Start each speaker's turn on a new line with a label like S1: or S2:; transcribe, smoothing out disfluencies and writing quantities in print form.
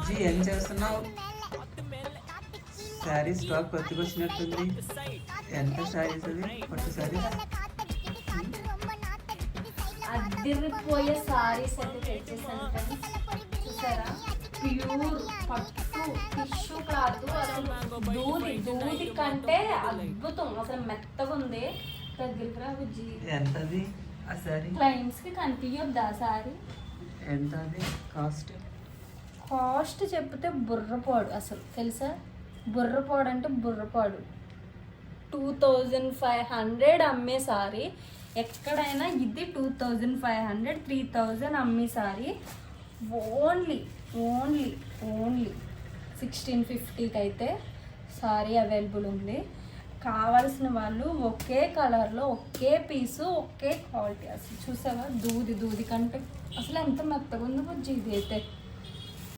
S1: G ఏం చేస్తున్నావు? Sari stock కొత్తగా వచ్చినట్టుంది. ఎంత శారీస్ అది? కొత్త శారీ
S2: అదిరిపోయే సారీస్ అయితే తెచ్చేసాను ఫ్రెండ్స్. చూసారా, ప్యూర్ పట్టు టిష్యూ క్లాత్, అసలు దూది కంటే అద్భుతం, అసలు మెత్తగా ఉంది. దగ్గరికి రా బుజ్జి.
S1: ఎంతది ఆ శారీ?
S2: క్లయింట్స్ కి కనిపించొద్దా సారీ?
S1: ఎంత అది కాస్ట్?
S2: కాస్ట్ చెప్తే బుర్రపాడు అసలు, తెలుసా? బుర్రపాడు అంటే బుర్రపాడు. 2500 అమ్మే సారీ ఎక్కడైనా ఇది 2500, 3000 అమ్మే సారీ ఓన్లీ 1650కి అయితే సారీ అవైలబుల్ ఉంది. కావాల్సిన వాళ్ళు ఒకే కలర్లో ఒకే పీసు ఒకే క్వాలిటీ. అసలు చూసావా, దూది కంటే అసలు ఎంత మెత్తగా ఉంది బుజ్జి ఇది అయితే.